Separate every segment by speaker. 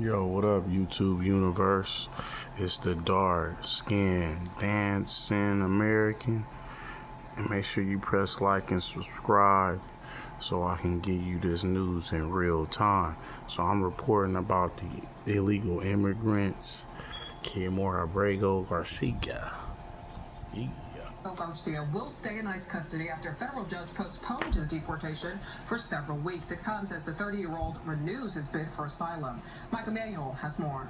Speaker 1: Yo, what up, YouTube universe? It's the dark skin dancing American. And make sure you press like and subscribe so I can give you this news in real time. So I'm reporting about the illegal immigrants, Kilmore Abrego Garcia. Yeah.
Speaker 2: Garcia will stay in ICE custody after a federal judge postponed his deportation for several weeks. It comes as the 30-year-old renews his bid for asylum. Mike Emanuel has more.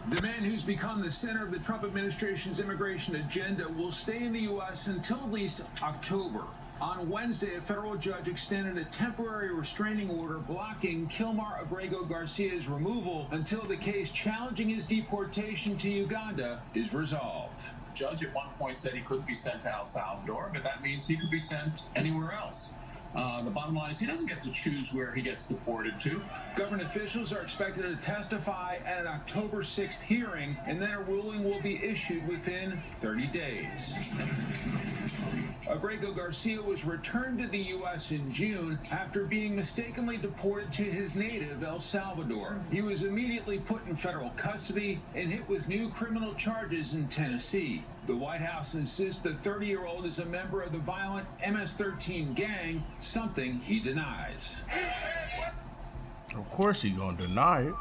Speaker 3: The man who's become the center of the Trump administration's immigration agenda will stay in the U.S. until at least October. On Wednesday, a federal judge extended a temporary restraining order blocking Kilmore Abrego Garcia's removal until the case challenging his deportation to Uganda is resolved.
Speaker 4: The judge at one point said he couldn't be sent to El Salvador, but that means he could be sent anywhere else. The bottom line is he doesn't get to choose where he gets deported to.
Speaker 3: Government officials are expected to testify at an October 6th hearing, and then a ruling will be issued within 30 days. Abrego Garcia was returned to the U.S. in June after being mistakenly deported to his native El Salvador. He was immediately put in federal custody and hit with new criminal charges in Tennessee. The White House insists the 30-year-old is a member of the violent MS-13 gang, something he denies.
Speaker 1: Of course he gonna deny it.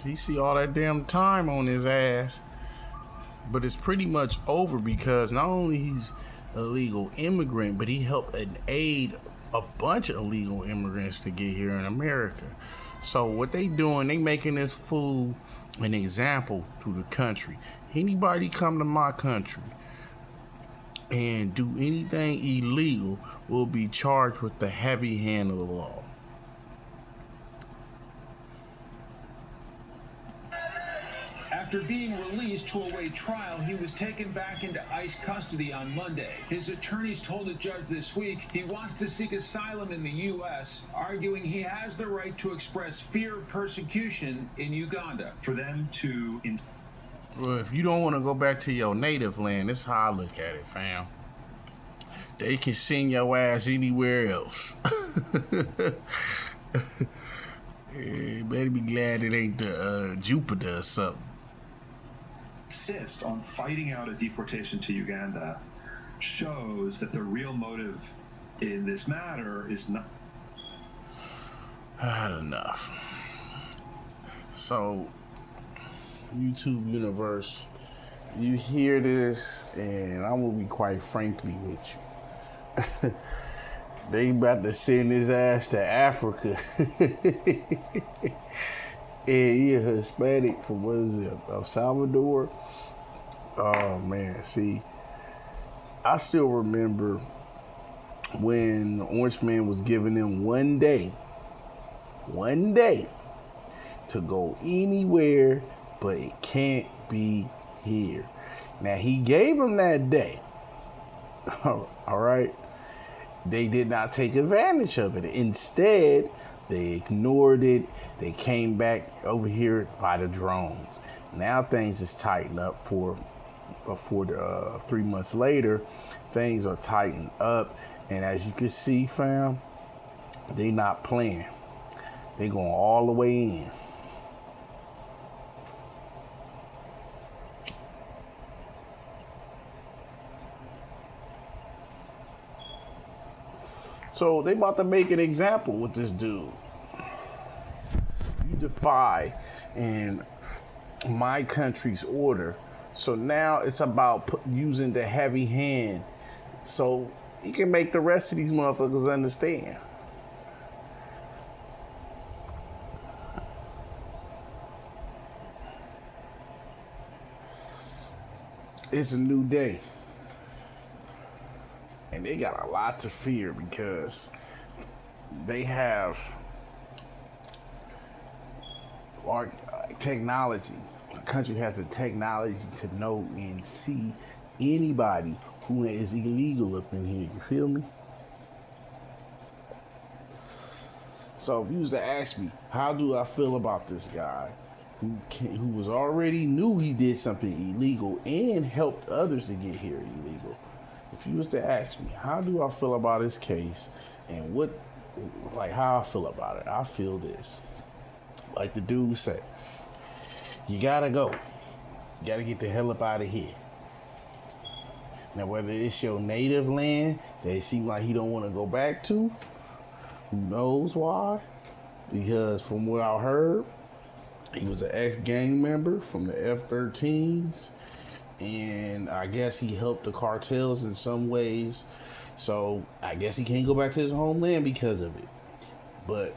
Speaker 1: He see all that damn time on his ass. But it's pretty much over because not only he's a legal immigrant, but he helped and aid a bunch of illegal immigrants to get here in America. So what they doing, they making this fool an example to the country. Anybody come to my country and do anything illegal will be charged with the heavy hand of the law.
Speaker 3: After being released to await trial, he was taken back into ICE custody on Monday. His attorneys told a judge this week he wants to seek asylum in the U.S., arguing he has the right to express fear of persecution in Uganda.
Speaker 5: For them to...
Speaker 1: Well, if you don't want to go back to your native land, that's how I look at it, fam. They can send your ass anywhere else. You better be glad it ain't the Jupiter or something.
Speaker 5: Insist on fighting out a deportation to Uganda shows that the real motive in this matter is not...
Speaker 1: Had enough. So, YouTube universe, you hear this, and I'm gonna be quite frankly with you. They about to send his ass to Africa. And he a Hispanic from, what is it, El Salvador? Oh man, see, I still remember when Orange Man was giving them one day to go anywhere, but it can't be here. Now he gave them that day. All right. They did not take advantage of it. Instead, they ignored it. They came back over here by the drones. Now things is tightened up for 3 months later. Things are tightened up. And as you can see, fam, they not playing. They going all the way in. So they about to make an example with this dude. You defy in my country's order. So now it's about using the heavy hand so you can make the rest of these motherfuckers understand. It's a new day. And they got a lot to fear because they have technology. The country has the technology to know and see anybody who is illegal up in here. You feel me? So if you was to ask me, how do I feel about this guy who was already knew he did something illegal and helped others to get here illegal? If you was to ask me, how do I feel about his case and how I feel about it, I feel this. Like the dude said, you gotta go. You gotta get the hell up out of here. Now, whether it's your native land that it seems like he don't want to go back to, who knows why? Because from what I heard, he was an ex-gang member from the F-13s, and I guess he helped the cartels in some ways. So I guess he can't go back to his homeland because of it. But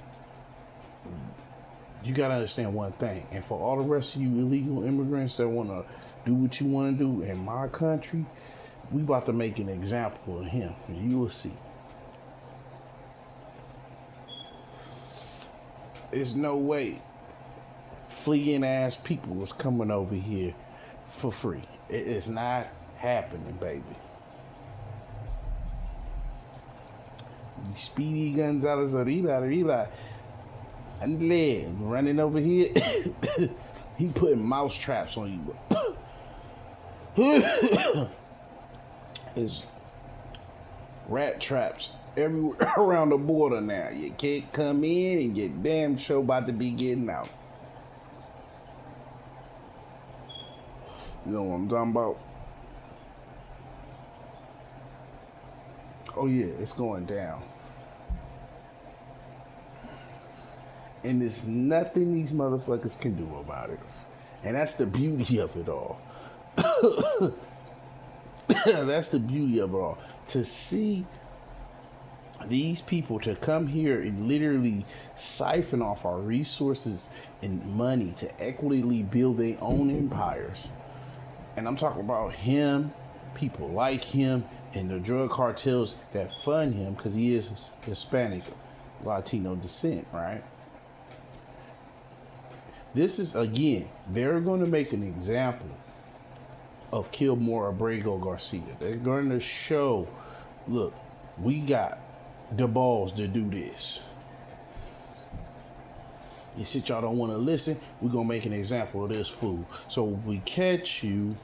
Speaker 1: you gotta understand one thing, and for all the rest of you illegal immigrants that want to do what you want to do in my country, we about to make an example of him, and you will see. There's no way fleeing ass people was coming over here for free. It is not happening, baby. Speedy Gonzalez arriba, and leg running over here. He putting mouse traps on you. There's rat traps everywhere around the border now. You can't come in and your damn show about to be getting out. You know what I'm talking about? Oh yeah, it's going down. And there's nothing these motherfuckers can do about it. And that's the beauty of it all. That's the beauty of it all. To see these people to come here and literally siphon off our resources and money to equitably build their own empires. And I'm talking about him, people like him, and the drug cartels that fund him because he is Hispanic, Latino descent, right? This is, again, they're going to make an example of Kilmore Abrego Garcia. They're going to show, look, we got the balls to do this. And since y'all don't want to listen, we're going to make an example of this fool. So when we catch you,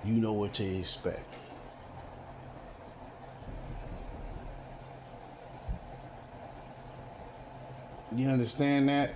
Speaker 1: you know what to expect. You understand that?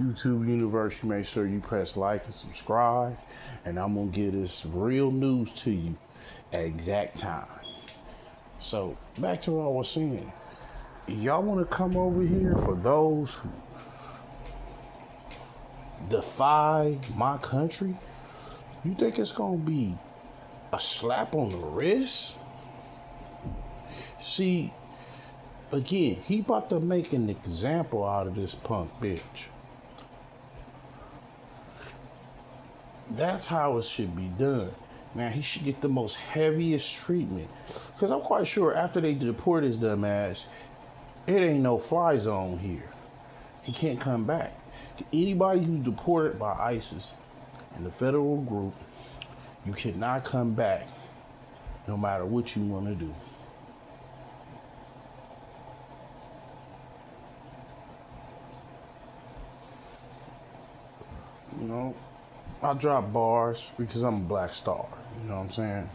Speaker 1: YouTube universe, you make sure you press like and subscribe, and I'm gonna give this real news to you at exact time. So back to what I was saying, y'all want to come over here for those who defy my country? You think it's gonna be a slap on the wrist? See, again, he about to make an example out of this punk bitch. That's how it should be done. Now, he should get the most heaviest treatment. Because I'm quite sure after they deport his dumb ass, it ain't no fly zone here. He can't come back. Anybody who's deported by ISIS and the federal group, you cannot come back no matter what you want to do. You know? I drop bars because I'm a black star. You know what I'm saying?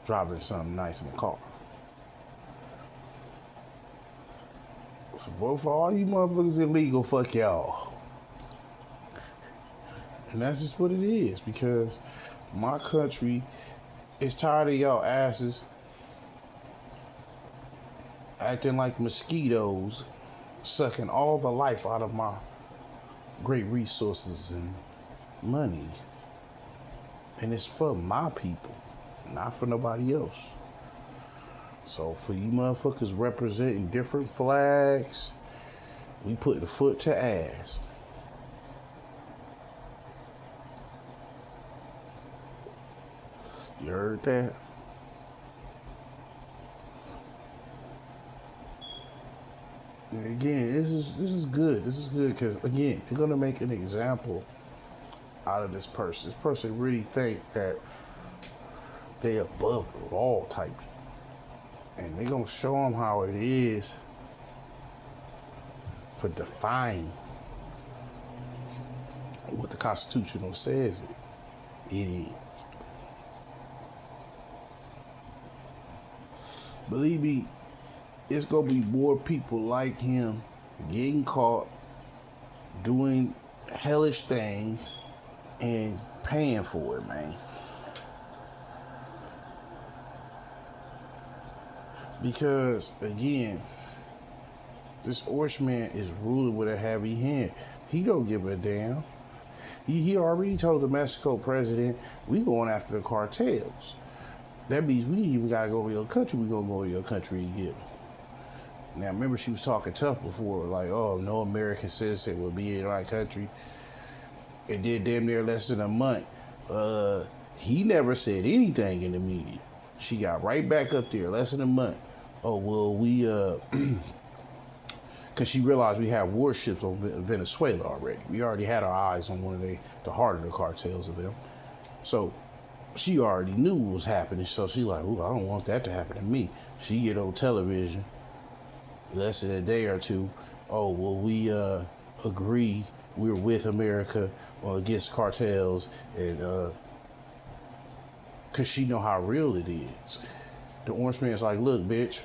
Speaker 1: Driving something nice in the car. So, boy, for all you motherfuckers illegal, fuck y'all. And that's just what it is, because my country is tired of y'all asses acting like mosquitoes, sucking all the life out of my great resources and money. And it's for my people, not for nobody else. So for you motherfuckers representing different flags, we put the foot to ass. You heard that? Again, this is good. This is good because again, they're gonna make an example out of this person. This person really think that they above the law type, and they're gonna show them how it is for defying what the Constitution says it is. Believe me, it's gonna be more people like him getting caught doing hellish things and paying for it, man. Because again, this Orshman is ruling with a heavy hand. He don't give a damn. He already told the Mexico president, we going after the cartels. That means we ain't even gotta go to your country. We gonna go to your country and get them. Now remember, she was talking tough before, like, oh, no American citizen will be in my country. It did damn near less than a month. He never said anything in the media. She got right back up there, less than a month. Oh, well, we, because she realized we had warships on Venezuela already. We already had our eyes on one of the heart of the cartels of them. So she already knew what was happening. So she like, ooh, I don't want that to happen to me. She get on television, less than a day or two. Oh, well, we agreed we're with America against cartels, and because she know how real it is. The Orange Man's like, look, bitch,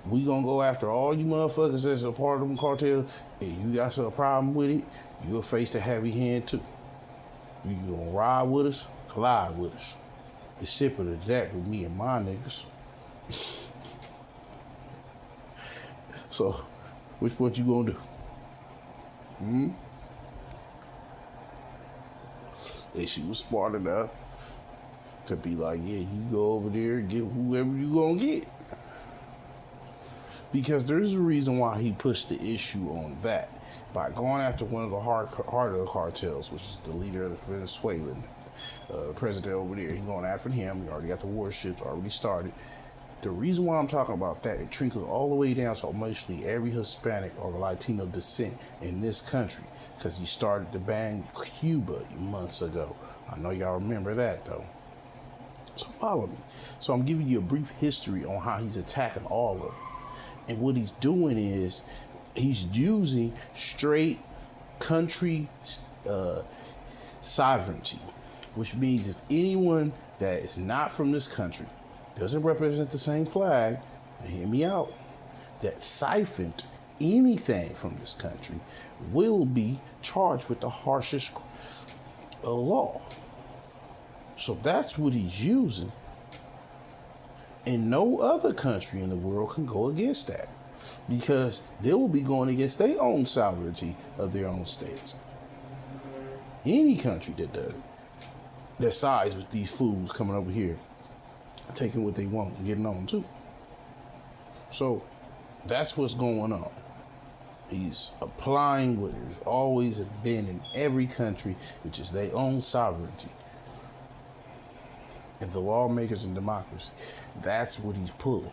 Speaker 1: we gonna go after all you motherfuckers that's a part of them cartels, and you got some problem with it, you'll face the heavy hand too. You gonna ride with us, collide with us. It's simple as that with me and my niggas. So, which what you gonna do? And she was smart enough to be like, yeah, you go over there and get whoever you gonna get. Because there's a reason why he pushed the issue on that. By going after one of the heart of the cartels, which is the leader of the Venezuelan president over there. He's going after him. He already got the warships already started. The reason why I'm talking about that, it trickles all the way down to emotionally every Hispanic or Latino descent in this country, because he started to ban Cuba months ago. I know y'all remember that though. So follow me. So I'm giving you a brief history on how he's attacking all of them. And what he's doing is he's using straight country sovereignty, which means if anyone that is not from this country, doesn't represent the same flag, hear me out, that siphoned anything from this country will be charged with the harshest law. So that's what he's using. And no other country in the world can go against that, because they will be going against their own sovereignty of their own states. Any country that does it, that sides with these fools coming over here, taking what they want and getting on too. So that's what's going on. He's applying what has always been in every country, which is their own sovereignty. And the lawmakers in democracy, that's what he's pulling.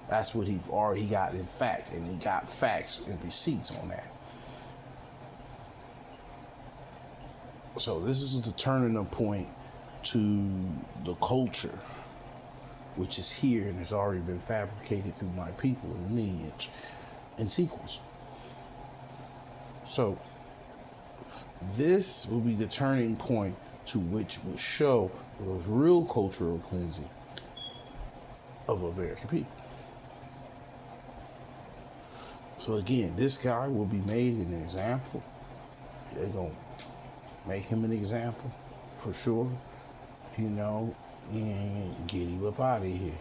Speaker 1: That's what he's already got in fact, and he got facts and receipts on that. So this is the turning point to the culture, which is here and has already been fabricated through my people and lineage and sequels. So this will be the turning point to which will show the real cultural cleansing of American people. So again, this guy will be made an example. They're gonna make him an example for sure, you know, and get him up out of here.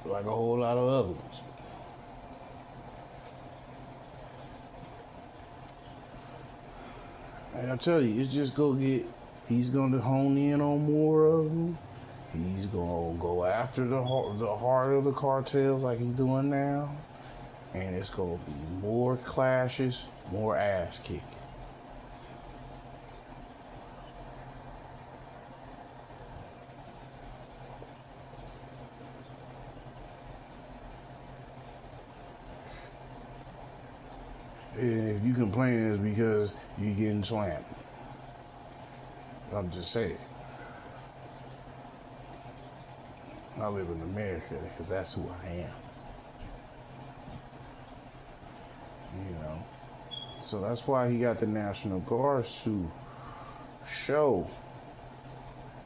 Speaker 1: Like a whole lot of other ones. And I tell you, it's just he's going to hone in on more of them. He's going to go after the heart of the cartels like he's doing now. And it's going to be more clashes, more ass kicking. And if you complaining, it's because you're getting slammed. I'm just saying. I live in America because that's who I am. You know? So that's why he got the National Guards to show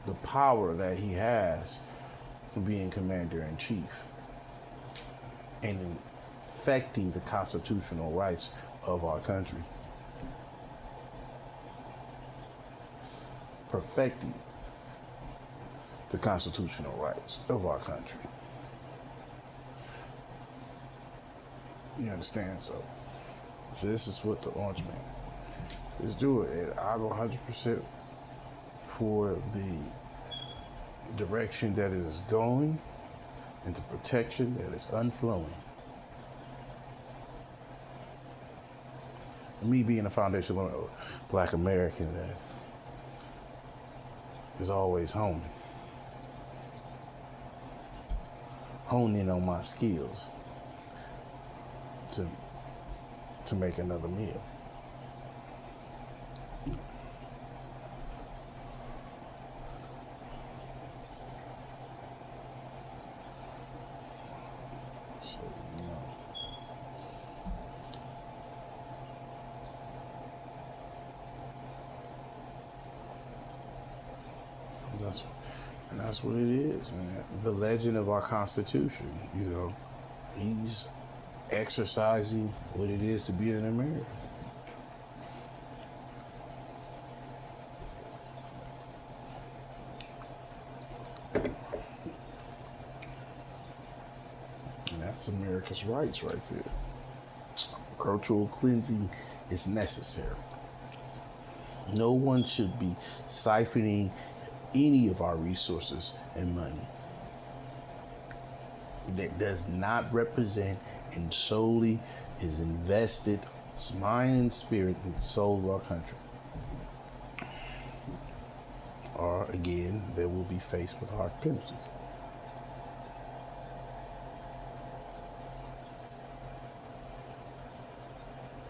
Speaker 1: the power that he has being commander-in-chief and affecting the constitutional rights of our country. Perfecting the constitutional rights of our country. You understand? So this is what the Orange Man is doing. And I go 100% for the direction that it is going and the protection that is unflowing. Me being a foundational Black American that is always honing in on my skills to make another meal. So, you know. That's what it is, man. The legend of our Constitution, you know. He's exercising what it is to be an American. And that's America's rights right there. Cultural cleansing is necessary. No one should be siphoning any of our resources and money that does not represent and solely is invested mind and spirit in the soul of our country. Or again, they will be faced with hard penalties.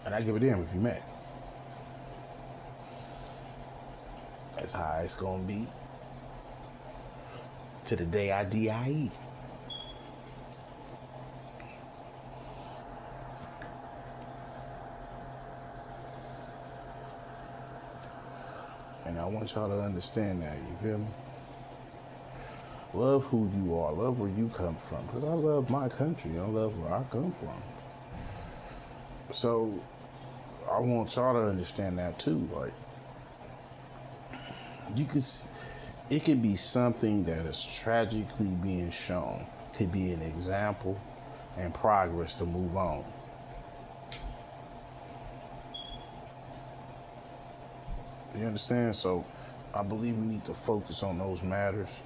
Speaker 1: And I give a damn if you're mad. That's how it's gonna be to the day I die. And I want y'all to understand that, you feel me? Love who you are, love where you come from. Because I love my country, I love where I come from. So I want y'all to understand that too. Like, it could be something that is tragically being shown, could be an example and progress to move on. You understand? So I believe we need to focus on those matters.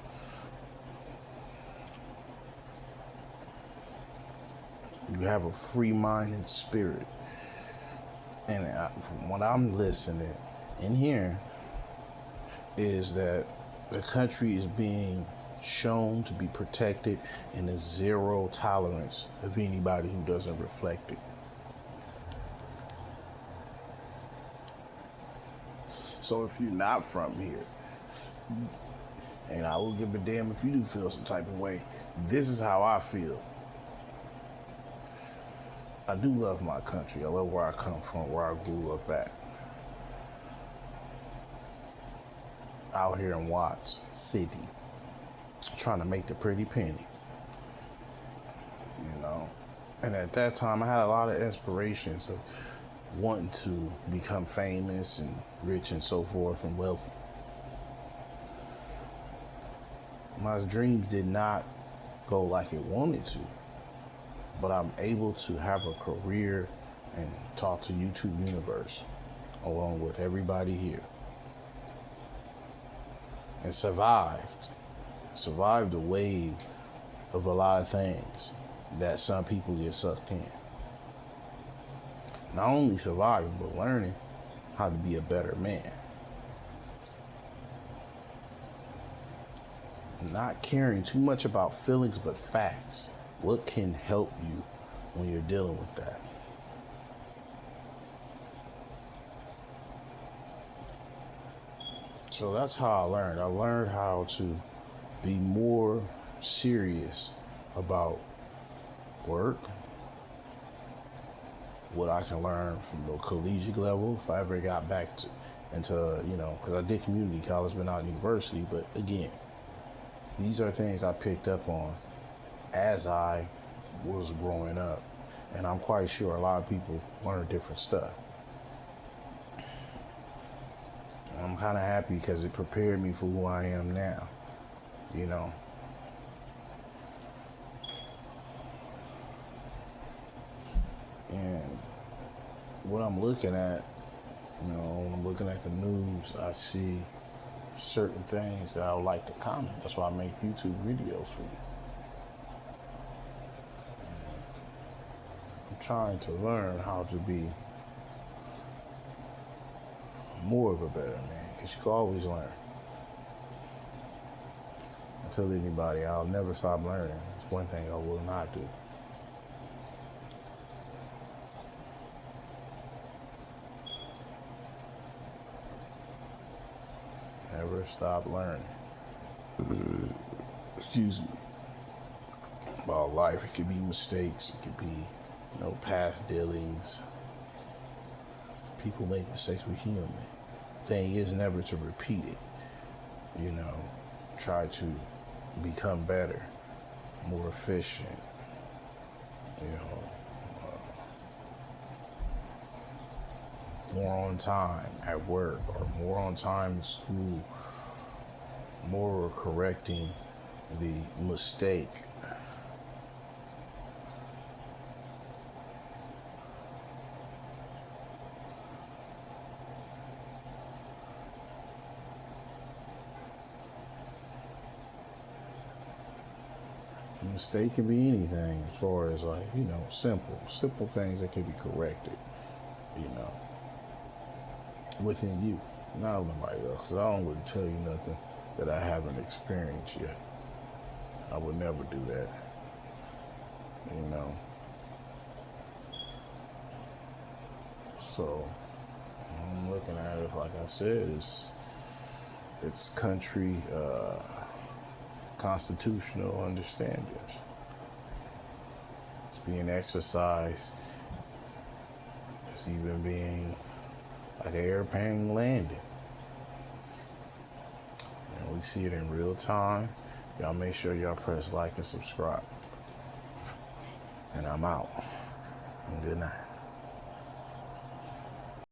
Speaker 1: You have a free mind and spirit. And what I'm listening and hearing is that the country is being shown to be protected and a zero tolerance of anybody who doesn't reflect it. So if you're not from here, and I will give a damn if you do feel some type of way, this is how I feel. I do love my country. I love where I come from, where I grew up at. Out here in Watts City, trying to make the pretty penny, you know. And at that time, I had a lot of inspirations of wanting to become famous and rich and so forth and wealthy. My dreams did not go like it wanted to, but I'm able to have a career and talk to YouTube Universe along with everybody here. And survived the wave of a lot of things that some people get sucked in. Not only surviving, but learning how to be a better man. Not caring too much about feelings, but facts. What can help you when you're dealing with that? So that's how I learned. I learned how to be more serious about work, what I can learn from the collegiate level if I ever got back to into, because I did community college but not university. But again, these are things I picked up on as I was growing up. And I'm quite sure a lot of people learn different stuff. And I'm kind of happy because it prepared me for who I am now, And what I'm looking at, when I'm looking at the news, I see certain things that I would like to comment. That's why I make YouTube videos for you. I'm trying to learn how to be more of a better man, because you can always learn. I tell anybody, I'll never stop learning. It's one thing I will not do. Never stop learning. Excuse me. About life, it could be mistakes, it could be, past dealings. People make mistakes, we're human. Thing is never to repeat it. Try to become better, more efficient. More on time at work, or more on time in school, more correcting the mistake. A mistake can be anything as far as simple things that can be corrected, within you, not nobody else. 'Cause I don't really tell you nothing that I haven't experienced yet. I would never do that, So I'm looking at it, like I said, it's country constitutional understandings. It's being exercised. It's even being like an airplane landing. And we see it in real time. Y'all make sure y'all press like and subscribe. And I'm out. And good night.